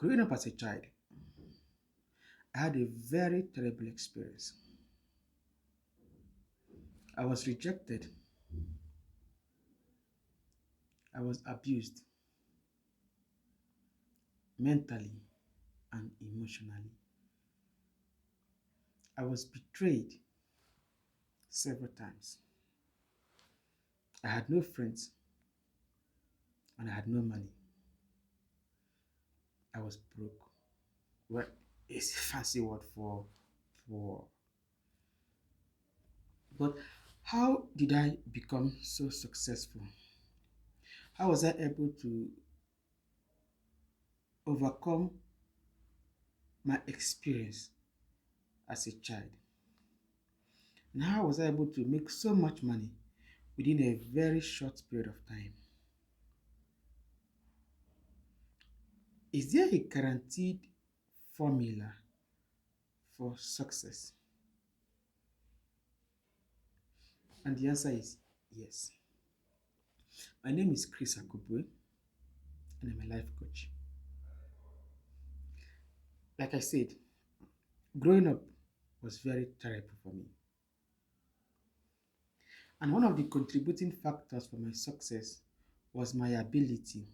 Growing up as a child, I had a very terrible experience. I was rejected, I was abused mentally and emotionally. I was betrayed several times. I had no friends and I had no money. I was broke. Well, it's a fancy word for but how did I become so successful? How was I able to overcome my experience as a child? And how was I able to make so much money within a very short period of time? Is there a guaranteed formula for success? And the answer is yes. My name is Chris Akubwe and I'm a life coach. Like I said, growing up was very terrible for me. And one of the contributing factors for my success was my ability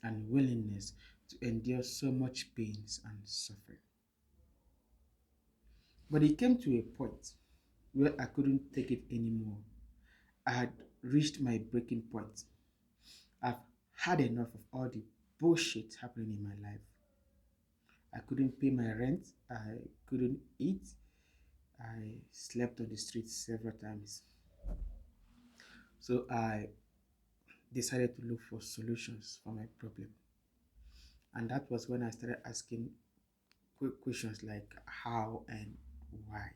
and willingness to endure so much pains and suffering. But it came to a point where I couldn't take it anymore. I had reached my breaking point. I've had enough of all the bullshit happening in my life. I couldn't pay my rent, I couldn't eat, I slept on the streets several times. So I decided to look for solutions for my problem. And that was when I started asking quick questions like how and why.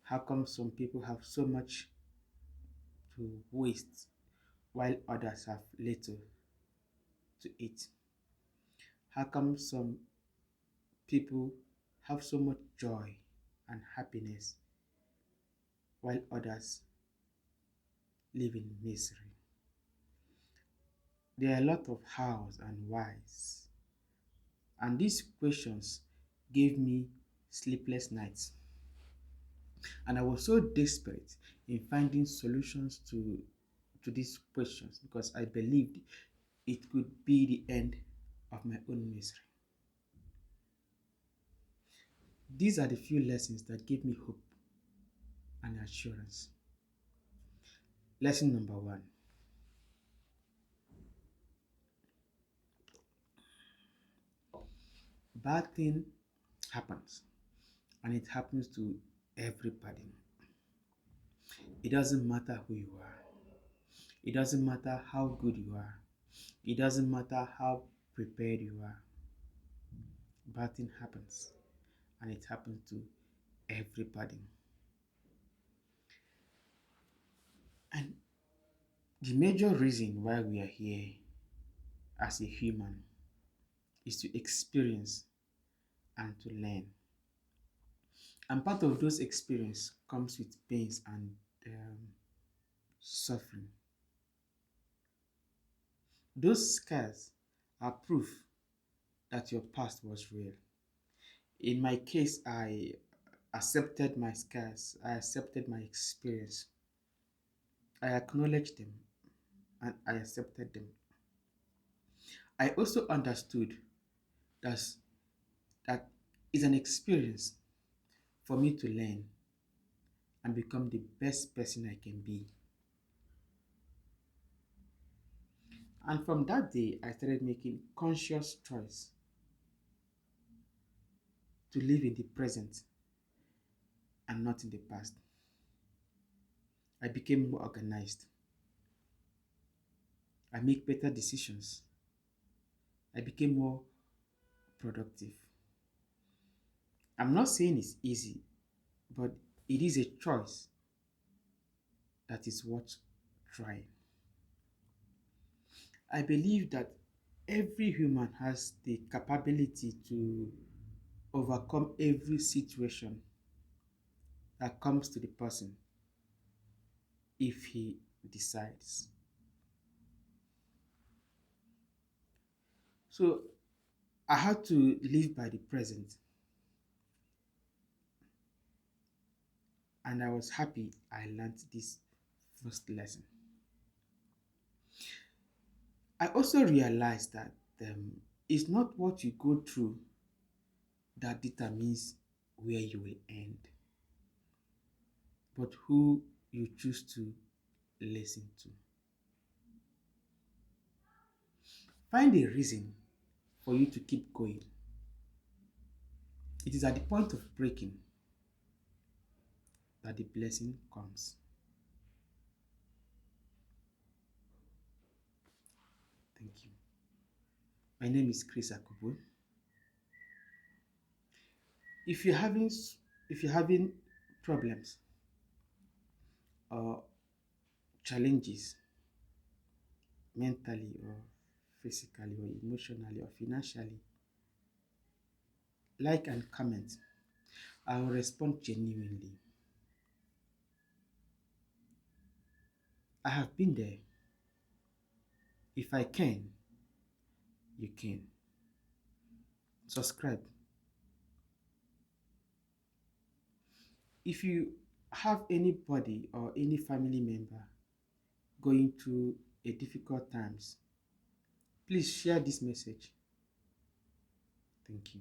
How come some people have so much to waste while others have little to eat? How come some people have so much joy and happiness while others live in misery? There are a lot of hows and whys, and these questions gave me sleepless nights. And I was so desperate in finding solutions to these questions because I believed it could be the end of my own misery. These are the few lessons that gave me hope and assurance. Lesson number one: bad thing happens, and it happens to everybody. It doesn't matter who you are. It doesn't matter how good you are. It doesn't matter how prepared you are. Bad thing happens, and it happens to everybody. And the major reason why we are here as a human is to experience and to learn. And part of those experience comes with pains and suffering. Those scars are proof that your past was real. In my case, I accepted my scars, I accepted my experience, I acknowledged them, and I accepted them. I also understood that that is an experience for me to learn and become the best person I can be. And from that day, I started making conscious choice to live in the present and not in the past. I became more organized. I make better decisions. I became more productive. I'm not saying it's easy, but it is a choice that is worth trying. I believe that every human has the capability to overcome every situation that comes to the person if he decides. So I had to live by the present, and I was happy I learned this first lesson. I also realized that it's not what you go through that determines where you will end, but who you choose to listen to. Find a reason for you to keep going. It is at the point of breaking that the blessing comes. Thank you. My name is Chris Akubu. If you're having if you're having problems or challenges mentally or physically or emotionally or financially, like and comment. I will respond genuinely. I have been there. If I can, you can. Subscribe. If you have anybody or any family member going through a difficult times, please share this message. Thank you.